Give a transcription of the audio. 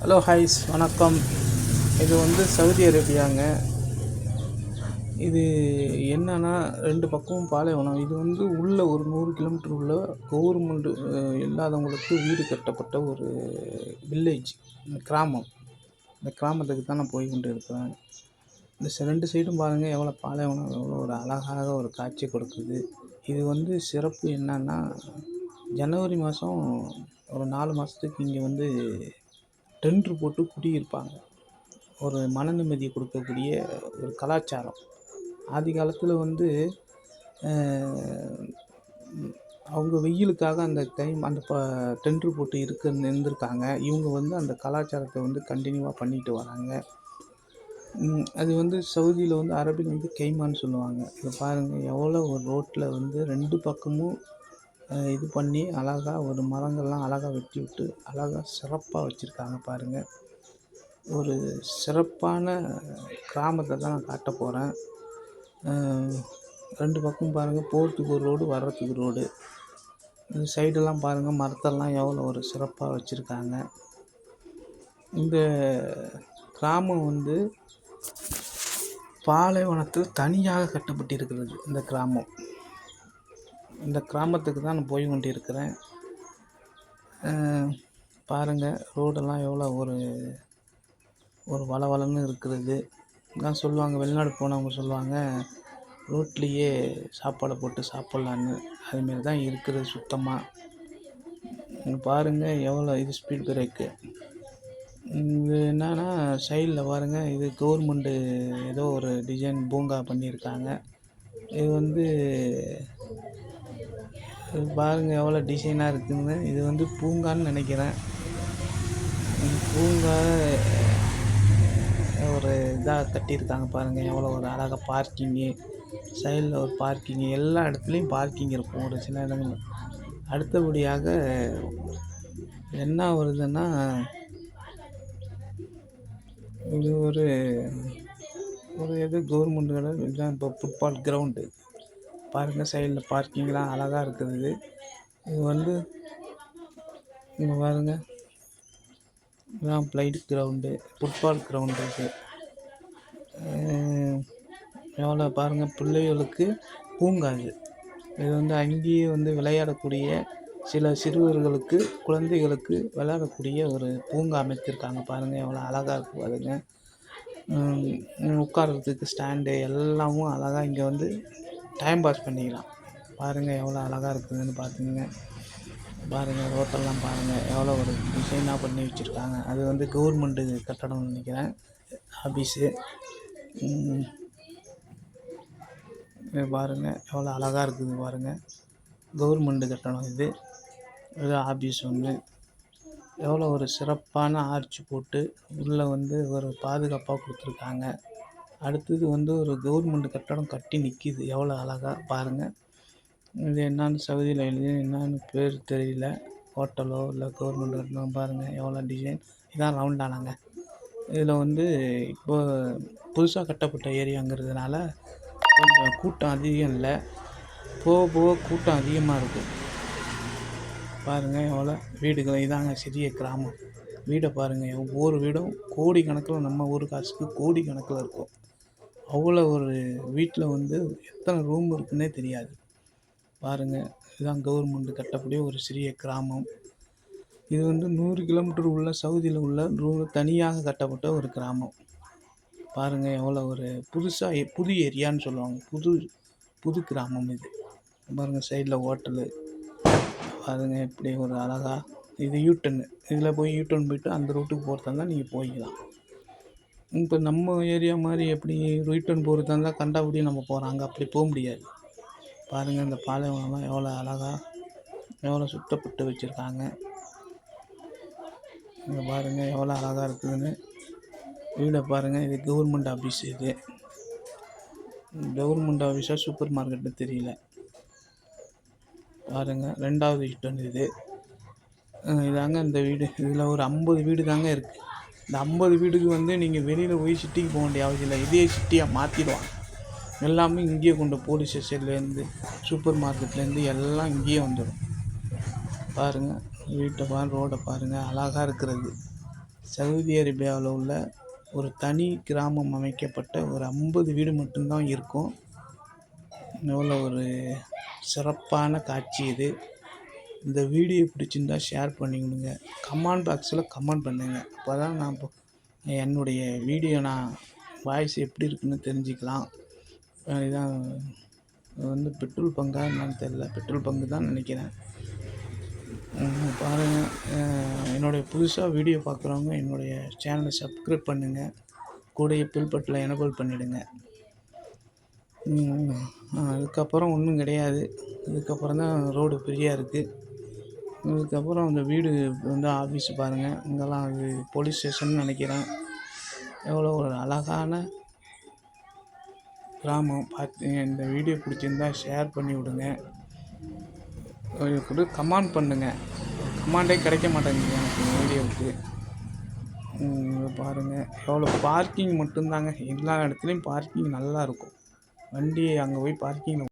Hello ஹாய்ஸ் வணக்கம். இது Saudi அரேபியாங்க. இது என்னன்னா 2 பக்கமும் பாலைவனம். இது உள்ள ஒரு 100 கிலோமீட்டர் உள்ள கவர்மெண்ட் இல்லாதவங்களுக்கு வீடு கட்டப்பட்ட ஒரு வில்லேஜ், கிராமம். இந்த கிராமத்துக்கு தான் நான் போய் கொண்டு இருக்கிறேன். இந்த 2 சைடும் பாருங்கள் எவ்வளோ பாலைவனம், எவ்வளோ ஒரு அழகாக ஒரு காட்சி கொடுக்குது. இது சிறப்பு என்னன்னா, ஜனவரி மாதம் ஒரு 4 மாதத்துக்கு இங்கே டென்ட்ரு போட்டு குடியிருப்பாங்க. ஒரு மன நிம்மதியை கொடுக்கக்கூடிய ஒரு கலாச்சாரம். ஆதி காலத்தில் அவங்க வெயிலுக்காக அந்த அந்த டென்ட்ரு போட்டு இருந்திருக்காங்க. இவங்க அந்த கலாச்சாரத்தை கண்டினியூவாக பண்ணிட்டு வராங்க. அது சவுதியில் அரபியில் கெய்மான்னு சொல்லுவாங்க. இதை பாருங்கள் எவ்வளோ ஒரு ரோட்டில் 2 பக்கமும் இது பண்ணி அழகாக ஒரு மரங்கள்லாம் அழகாக வெட்டி விட்டு அழகாக சிறப்பாக வச்சுருக்காங்க பாருங்கள். ஒரு சிறப்பான கிராமத்தை தான் நான் காட்ட போகிறேன். 2 பக்கம் பாருங்கள், போகிறதுக்கு ஒரு ரோடு, வர்றதுக்கு ரோடு. இந்த சைடெல்லாம் பாருங்கள், மரத்தெல்லாம் எவ்வளோ ஒரு சிறப்பாக வச்சுருக்காங்க. இந்த கிராமம் பாலைவனத்தில் தனியாக கட்டப்பட்டிருக்கிறது. இந்த கிராமம், இந்த கிராமத்துக்கு தான் நான் போய் கொண்டு இருக்கிறேன். பாருங்கள் ரோடெல்லாம் எவ்வளோ ஒரு வளவளன்னு இருக்கிறது. தான் சொல்லுவாங்க, வெளிநாடு போனவங்க சொல்லுவாங்க ரோட்லேயே சாப்பாடை போட்டு சாப்பிட்லான்னு. அதுமாரி தான் இருக்கிறது சுத்தமாக. பாருங்கள் எவ்வளோ இது ஸ்பீட் பிரேக்கு. இது என்னன்னா சைடில் பாருங்கள், இது கவர்மெண்ட்டு ஏதோ ஒரு டிசைன் பூங்கா பண்ணியிருக்காங்க. இது பாருங்கள் எவ்வளோ டிசைனாக இருக்குதுன்னு. இது பூங்கான்னு நினைக்கிறேன். பூங்கா ஒரு இதாக கட்டியிருக்காங்க பாருங்கள், எவ்வளோ ஒரு அழகாக பார்க்கிங்கு, சைடில் ஒரு பார்க்கிங்கு, எல்லா இடத்துலையும் பார்க்கிங் இருக்கும் ஒரு சில இடங்கள். அடுத்தபடியாக என்ன வருதுன்னா, இது ஒரு எது கவர்மெண்ட்டோட இதுதான். இப்போ ஃபுட்பால் கிரவுண்டு பாருங்கள், சைடில் பார்க்கிங்லாம் அழகாக இருக்குது. இது இங்கே பாருங்கள், இதுதான் பிளைட் கிரவுண்டு, ஃபுட்பால் கிரவுண்டு இருக்குது. எவ்வளோ பாருங்கள், பிள்ளைகளுக்கு பூங்கா இது அங்கேயே விளையாடக்கூடிய சில சிறுவர்களுக்கு, குழந்தைகளுக்கு விளையாடக்கூடிய ஒரு பூங்கா அமைத்திருக்காங்க பாருங்கள். எவ்வளோ அழகாக இருக்குது பாருங்க. உட்கார்றதுக்கு ஸ்டாண்டு எல்லாமும் அழகாக இங்கே டைம் பாஸ் பண்ணிக்கலாம். பாருங்கள் எவ்வளோ அழகாக இருக்குதுன்னு பார்த்துங்க. பாருங்கள் ரோட்டெல்லாம் பாருங்கள் எவ்வளோ ஒரு டிசைனாக பண்ணி வச்சுருக்காங்க. அது கவர்மெண்ட்டு கட்டடம்னு நினைக்கிறேன், ஆஃபீஸு. இது பாருங்கள் எவ்வளோ அழகாக இருக்குது பாருங்கள், கவர்மெண்ட்டு கட்டடம் இது ஆஃபீஸ். எவ்வளோ ஒரு சிறப்பான ஆர்ச் போட்டு உள்ளே ஒரு பாதுகாப்பாக கொடுத்துருக்காங்க. அடுத்தது ஒரு கவர்மெண்ட் கட்டடம் கட்டி நிற்கிது, எவ்வளோ அழகாக பாருங்கள். இது என்னான்னு சவுதியில் எழுதி என்னான்னு பேர் தெரியல, ஹோட்டலோ இல்லை கவர்மெண்ட் கட்டணம். பாருங்கள் எவ்வளோ டிசைன். இதான் ரவுண்டானாங்க. இதில் இப்போ புதுசாக கட்டப்பட்ட ஏரியாங்கிறதுனால கொஞ்சம் கூட்டம் அதிகம் இல்லை, போக போக கூட்டம் அதிகமாக இருக்கும். பாருங்கள் எவ்வளோ வீடுகள். இதாங்க சிறிய கிராமம். வீடை பாருங்கள், ஒவ்வொரு வீடும் கோடி கணக்கில், நம்ம ஊர் காசுக்கு கோடி கணக்கில் இருக்கும். அவ்வளோ ஒரு வீட்டில் எத்தனை ரூம் இருக்குன்னே தெரியாது. பாருங்கள் இதுதான் கவர்மெண்ட் கட்டக்கூடிய ஒரு சிறிய கிராமம். இது 100 கிலோமீட்டர் உள்ள சவுதியில் உள்ள தனியாக கட்டப்பட்ட ஒரு கிராமம். பாருங்கள் எவ்வளோ ஒரு புது ஏரியான்னு சொல்லுவாங்க, புது கிராமம் இது. பாருங்கள் சைடில் ஹோட்டலு. பாருங்கள் எப்படி ஒரு அழகாக. இது யூட்டர்னு, இதில் போய் யூட்டர்ன் போய்ட்டு அந்த ரூட்டுக்கு போகிறதா இருந்தால் நீங்கள் போய்க்கலாம். இப்போ நம்ம ஏரியா மாதிரி எப்படி யூட்டர்ன் போகிறதா இருந்தால் கண்டாபடி நம்ம போகிறாங்க, அப்படி போக முடியாது. பாருங்கள் இந்த பாலைவனம்லாம் எவ்வளோ அழகாக, எவ்வளோ சுத்தப்பட்டு வச்சுருக்காங்க. இங்கே பாருங்கள் எவ்வளோ அழகாக இருக்குதுன்னு. வீடை பாருங்கள். இது கவர்மெண்ட் ஆஃபீஸ். இது கவர்மெண்ட் ஆஃபீஸாக சூப்பர் மார்க்கெட்டுன்னு தெரியல. பாருங்கள் 2வது யூட்டர்ன் இது. இதாங்க இந்த வீடு. இதில் ஒரு 50 வீடு தாங்க இருக்குது. இந்த 50 வீடுக்கு நீங்கள் வெளியில் போய் சிட்டிக்கு போக வேண்டிய அவசியம் இல்லை, இதே சிட்டியாக மாற்றிடுவாங்க. எல்லாமே இங்கேயே கொண்டு, போலீஸ் ஸ்டேஷன்லேருந்து சூப்பர் மார்க்கெட்லேருந்து எல்லாம் இங்கேயே வந்துடும். பாருங்கள் வீட்டை ரோடை பாருங்கள், அழகாக இருக்கிறது. சவுதி அரேபியாவில் உள்ள ஒரு தனி கிராமம் அமைக்கப்பட்ட ஒரு 50 வீடு மட்டும்தான் இருக்கும். எவ்வளோ ஒரு சிறப்பான காட்சி இது. இந்த வீடியோ பிடிச்சிருந்தா ஷேர் பண்ணி விடுங்க. கமெண்ட் பாக்ஸில் கமெண்ட் பண்ணுங்கள். அப்போ தான் நான் என்னுடைய வீடியோ வாய்ஸ் எப்படி இருக்குன்னு தெரிஞ்சுக்கலாம். இதுதான் பெட்ரோல் பங்கா என்னன்னு தெரில, பெட்ரோல் பங்கு தான் நினைக்கிறேன். பாருங்கள், என்னுடைய புதுசாக வீடியோ பார்க்குறவங்க என்னுடைய சேனலை சப்ஸ்கிரைப் பண்ணுங்கள். கூடயே பெல் பட்டனை எனேபிள் பண்ணிவிடுங்க. அதுக்கப்புறம் ஒன்றும் கிடையாது. இதுக்கப்புறம் தான் ரோடு ஃப்ரீயாக இருக்குது. இதுக்கப்புறம் அந்த வீடு ஆஃபீஸ் பாருங்கள். இங்கெல்லாம் அது போலீஸ் ஸ்டேஷன் நினைக்கிறேன். எவ்வளோ ஒரு அழகான கிராமம் பார்த்து. இந்த வீடியோ பிடிச்சிருந்தா ஷேர் பண்ணி விடுங்க. கமெண்ட் பண்ணுங்கள். கமெண்டே கிடைக்க மாட்டேங்குது எனக்கு இந்த வீடியோவுக்கு. பாருங்கள், எவ்வளோ பார்க்கிங் மட்டும்தாங்க. எல்லா இடத்துலையும் பார்க்கிங் நல்லா இருக்கும். வண்டி அங்கே போய் பார்க்கிங்